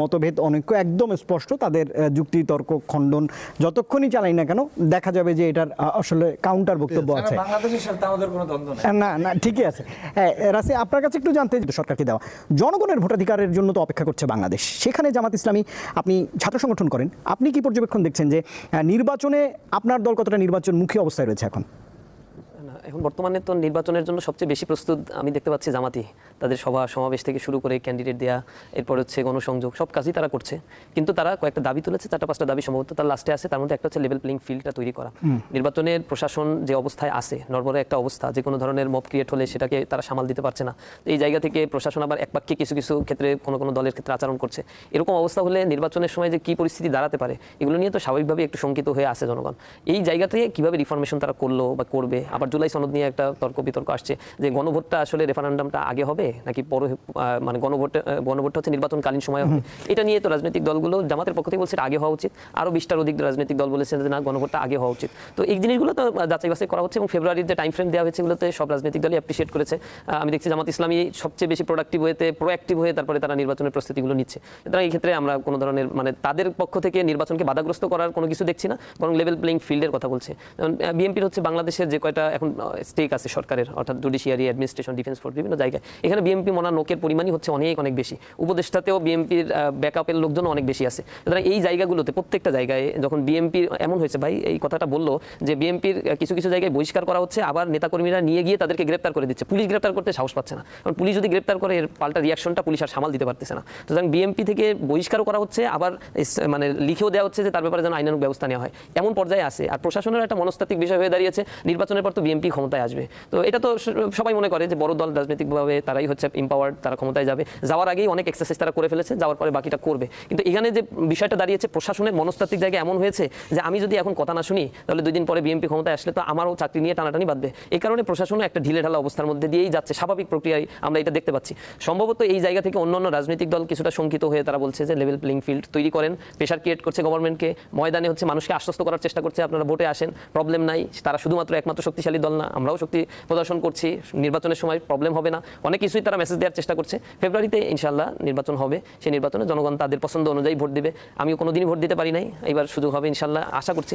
মতভেদ অনৈক্য একদম স্পষ্ট, তাদের যুক্তি তর্ক খণ্ডন যতক্ষণই চালাই না কেন দেখা যাবে যে এটার আসলে কাউন্টার বক্তব্য আছে। বাংলাদেশের সাথে আমাদের কোনো দ্বন্দ্ব নেই। না না, ঠিকই আছে। রাসি, আপনার কাছে একটু জানতে সরকারকে দেওয়া জনগণের ভোটাধিকারের জন্য তো অপেক্ষা করছে বাংলাদেশ, সেখানে জামাত ইসলামী, আপনি ছাত্র সংগঠন করেন, আপনি কি পর্যবেক্ষণ দেখছেন যে নির্বাচনে আপনার দল কতটা নির্বাচনমুখী অবস্থায় রয়েছে এখন? এখন বর্তমানে তো নির্বাচনের জন্য সবচেয়ে বেশি প্রস্তুত আমি দেখতে পাচ্ছি জামাতি। তাদের সভা সমাবেশ থেকে শুরু করে ক্যান্ডিডেট দেয়া, এরপর হচ্ছে গণসংযোগ, সব কাজই তারা করছে। কিন্তু তারা কয়েকটা দাবি তুলেছে, 4-5টা দাবি সম্ভবত তার লাস্টে আছে। তার মধ্যে একটা হচ্ছে লেভেল প্লেইং ফিল্ডটা তৈরি করা। নির্বাচনের প্রশাসন যে অবস্থায় আছে, নড়বড়ে একটা অবস্থা, যে কোনো ধরনের মব ক্রিয়েট হলে সেটাকে তারা সামাল দিতে পারছে না। এই জায়গা থেকে প্রশাসন আবার এক বাক্যে কিছু কিছু ক্ষেত্রে কোনো দলের ক্ষেত্রে আচরণ করছে। এরকম অবস্থা হলে নির্বাচনের সময় যে কী পরিস্থিতি দাঁড়াতে পারে, এগুলো নিয়ে তো স্বাভাবিকভাবে একটু শঙ্কিত হয়ে আছে জনগণ। এই জায়গা থেকে কীভাবে রিফরমেশন তারা করলো বা করবে। আবার জুলাই সনদ নিয়ে একটা তর্ক বিতর্ক আসছে যে গণভোটটা আসলে রেফারেন্ডামটা আগে হবে নাকি পরে, মানে গণভোটটা হচ্ছে নির্বাচনকালীন সময় হবে। এটা নিয়ে তো রাজনৈতিক দলগুলো জামাতের পক্ষ থেকে বলছে আগে হওয়া উচিত, আরও 20টার অধিক রাজনৈতিক দল বলেছে যে না, গণভোটটা আগে হওয়া উচিত। তো এই জিনিসগুলো তো যাচাই বাছাই করা হচ্ছে এবং ফেব্রুয়ারির যে টাইম ফ্রেম দেওয়া হয়েছে এগুলোতে সব রাজনৈতিক দলই অ্যাপ্রিসিয়েট করেছে। আমি দেখছি জামাত ইসলামী সবচেয়ে বেশি প্রোঅ্যাক্টিভ হয়ে তারপরে তারা নির্বাচনের প্রস্তুতিগুলো নিচ্ছে। সুতরাং এই ক্ষেত্রে আমরা কোনো ধরনের মানে তাদের পক্ষ থেকে নির্বাচনকে বাধাগ্রস্ত করার কোনো কিছু দেখছি না, বরং লেভেল প্লেইং ফিল্ডের কথা বলছে। বিএনপির হচ্ছে বাংলাদেশের যে কয়টা এখন স্টেক আছে সরকারের, অর্থাৎ জুডিশিয়ারি, অ্যাডমিনিস্ট্রেশন, ডিফেন্স ফোর্স, বিভিন্ন জায়গায়, এখানে বিএনপি মনা নোকের পরিমাণই হচ্ছে অনেক বেশি। উপদেষ্টাতেও বিএনপির ব্যাকআপের লোকজন অনেক বেশি আছে। সুতরাং এই জায়গাগুলোতে প্রত্যেকটা জায়গায় যখন বিএনপির এমন হয়েছে, ভাই এই কথাটা বললো যে বিএনপির কিছু কিছু জায়গায় বহিষ্কার করা হচ্ছে, আবার নেতাকর্মীরা নিয়ে গিয়ে তাদেরকে গ্রেপ্তার করে দিচ্ছে। পুলিশ গ্রেপ্তার করতে সাহস পাচ্ছে না, কারণ পুলিশ যদি গ্রেপ্তার করে এর পাল্টা রিয়াকশনটা পুলিশ আর সামাল দিতে পারতেছে না। সুতরাং বিএনপি থেকে বহিষ্কারও করা হচ্ছে, আবার মানে লিখেও দেওয়া হচ্ছে যে তার ব্যাপারে যেন আইনানুগ ব্যবস্থা নেওয়া হয়, এমন পর্যায়ে আছে। আর প্রশাসনের একটা মনস্তাত্ত্বিক বিষয় হয়ে দাঁড়িয়েছে, নির্বাচনের পর তো বিএনপি ক্ষমতায় আসবে। তো এটা তো সবাই মনে করে যে বড় দল রাজনৈতিকভাবে তারাই হচ্ছে ইম্পাওয়ার্ড, তারা ক্ষমতায় যাবে। যাওয়ার আগেই অনেক এক্সারসাইজ তারা করে ফেলেছে, যাওয়ার পরে বাকিটা করবে। কিন্তু এখানে যে বিষয়টা দাঁড়িয়েছে, প্রশাসনের মনস্তাত্ত্বিক জায়গায় এমন হয়েছে যে আমি যদি এখন কথা না শুনি, তাহলে 2 দিন পরে বিএনপি ক্ষমতায় আসলে তো আমারও চাকরি নিয়ে টানাটানি বাঁধবে। এই কারণে প্রশাসনও একটা ঢিলেঢালা অবস্থার মধ্যে দিয়েই যাচ্ছে, স্বাভাবিক প্রক্রিয়ায় আমরা এটা দেখতে পাচ্ছি। সম্ভবত এই জায়গা থেকে অন্যান্য রাজনৈতিক দল কিছুটা শঙ্কিত হয়ে তারা বলছে যে লেভেল প্লেইং ফিল্ড তৈরি করেন, প্রেশার ক্রিয়েট করছে গভর্নমেন্টকে, ময়দানে হচ্ছে মানুষকে আশ্বস্ত করার চেষ্টা করছে আপনারা ভোটে আসেন, প্রবলেম নাই। তারা শুধুমাত্র একমাত্র শক্তিশালী দল না, আমরাও শক্তি প্রদর্শন করছি, নির্বাচনের সময় প্রবলেম হবে না, অনেক কিছুই তারা মেসেজ দেওয়ার চেষ্টা করছে। ফেব্রুয়ারিতে ইনশাআল্লাহ নির্বাচন হবে, সেই নির্বাচনে জনগণ তাদের পছন্দ অনুযায়ী ভোট দিবে। আমিও কোনোদিনই ভোট দিতে পারি নাই, এবার সুযোগ হবে ইনশাআল্লাহ, আশা করছি।